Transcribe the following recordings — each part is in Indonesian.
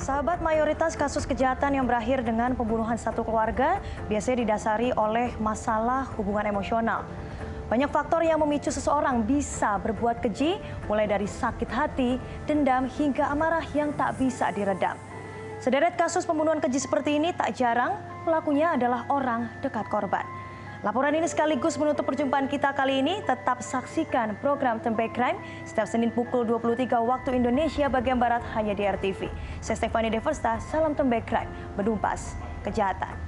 Sahabat, mayoritas kasus kejahatan yang berakhir dengan pembunuhan satu keluarga biasanya didasari oleh masalah hubungan emosional. Banyak faktor yang memicu seseorang bisa berbuat keji, mulai dari sakit hati, dendam, hingga amarah yang tak bisa diredam. Sederet kasus pembunuhan keji seperti ini tak jarang pelakunya adalah orang dekat korban. Laporan ini sekaligus menutup perjumpaan kita kali ini. Tetap saksikan program Tembak Crime setiap Senin pukul 23 waktu Indonesia bagian Barat hanya di RTV. Saya Stefani Devesta, salam Tembak Crime, Bedumpas Kejahatan.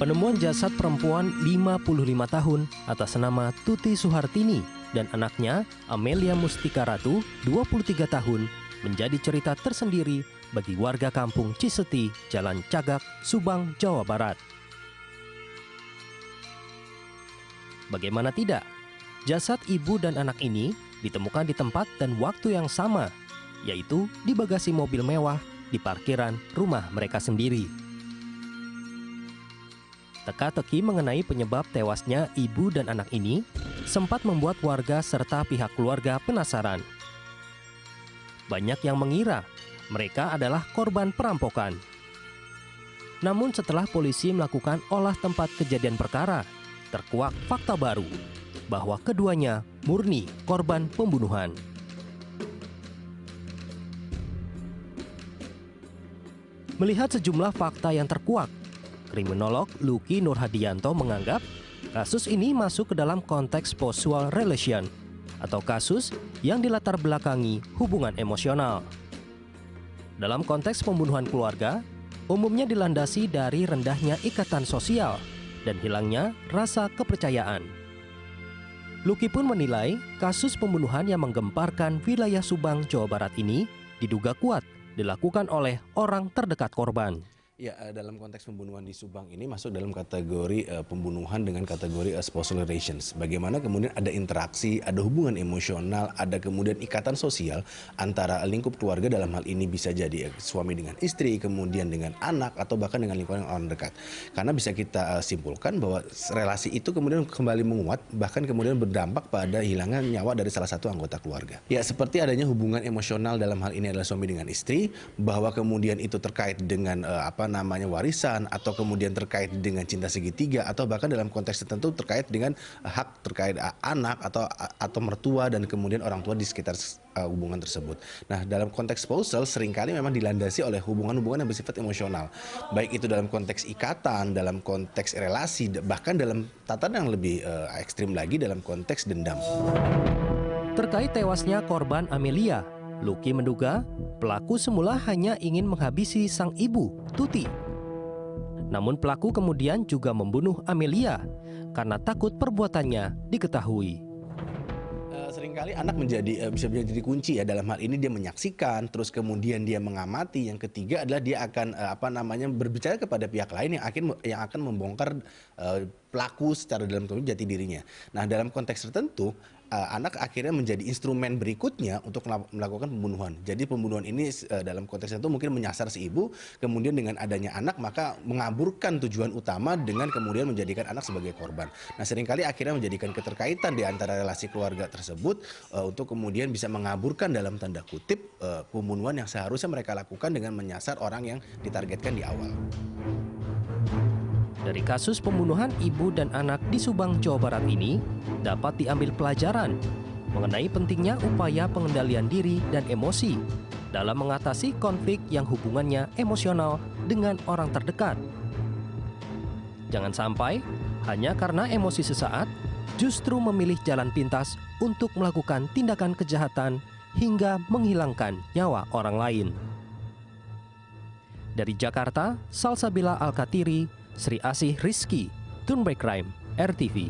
Penemuan jasad perempuan 55 tahun atas nama Tuti Suhartini dan anaknya Amelia Mustika Ratu 23 tahun menjadi cerita tersendiri bagi warga kampung Ciseti, Jalan Cagak, Subang, Jawa Barat. Bagaimana tidak, jasad ibu dan anak ini ditemukan di tempat dan waktu yang sama, yaitu di bagasi mobil mewah di parkiran rumah mereka sendiri. Teka-teki mengenai penyebab tewasnya ibu dan anak ini sempat membuat warga serta pihak keluarga penasaran. Banyak yang mengira mereka adalah korban perampokan. Namun setelah polisi melakukan olah tempat kejadian perkara, terkuak fakta baru bahwa keduanya murni korban pembunuhan. Melihat sejumlah fakta yang terkuak, kriminolog Luki Nurhadianto menganggap kasus ini masuk ke dalam konteks postual relation atau kasus yang dilatar belakangi hubungan emosional. Dalam konteks pembunuhan keluarga, umumnya dilandasi dari rendahnya ikatan sosial dan hilangnya rasa kepercayaan. Luki pun menilai kasus pembunuhan yang menggemparkan wilayah Subang, Jawa Barat ini diduga kuat dilakukan oleh orang terdekat korban. Ya, dalam konteks pembunuhan di Subang ini masuk dalam kategori pembunuhan dengan kategori spousal relations. Bagaimana kemudian ada interaksi, ada hubungan emosional, ada kemudian ikatan sosial antara lingkup keluarga, dalam hal ini bisa jadi suami dengan istri, kemudian dengan anak, atau bahkan dengan lingkungan orang dekat. Karena bisa kita simpulkan bahwa relasi itu kemudian kembali menguat, bahkan kemudian berdampak pada hilangnya nyawa dari salah satu anggota keluarga. Ya, seperti adanya hubungan emosional dalam hal ini adalah suami dengan istri, bahwa kemudian itu terkait dengan warisan, atau kemudian terkait dengan cinta segitiga, atau bahkan dalam konteks tertentu terkait dengan hak terkait anak atau mertua dan kemudian orang tua di sekitar hubungan tersebut. Nah, dalam konteks spousal seringkali memang dilandasi oleh hubungan-hubungan yang bersifat emosional, baik itu dalam konteks ikatan, dalam konteks relasi, bahkan dalam tatanan yang lebih ekstrim lagi dalam konteks dendam. Terkait tewasnya korban Amelia, Luki menduga pelaku semula hanya ingin menghabisi sang ibu, Tuti. Namun pelaku kemudian juga membunuh Amelia karena takut perbuatannya diketahui. Seringkali anak bisa menjadi kunci ya, dalam hal ini dia menyaksikan, terus kemudian dia mengamati. Yang ketiga adalah dia akan berbicara kepada pihak lain yang akan membongkar pelaku secara dalam jati dirinya. Nah, dalam konteks tertentu anak akhirnya menjadi instrumen berikutnya untuk melakukan pembunuhan. Jadi pembunuhan ini dalam konteks itu mungkin menyasar si ibu, kemudian dengan adanya anak maka mengaburkan tujuan utama dengan kemudian menjadikan anak sebagai korban. Nah, seringkali akhirnya menjadikan keterkaitan di antara relasi keluarga tersebut untuk kemudian bisa mengaburkan dalam tanda kutip pembunuhan yang seharusnya mereka lakukan dengan menyasar orang yang ditargetkan di awal. Dari kasus pembunuhan ibu dan anak di Subang, Jawa Barat ini dapat diambil pelajaran mengenai pentingnya upaya pengendalian diri dan emosi dalam mengatasi konflik yang hubungannya emosional dengan orang terdekat. Jangan sampai hanya karena emosi sesaat justru memilih jalan pintas untuk melakukan tindakan kejahatan hingga menghilangkan nyawa orang lain. Dari Jakarta, Salsabila Alkatiri, Sri Asih Rizky, Tembak Crime, RTV.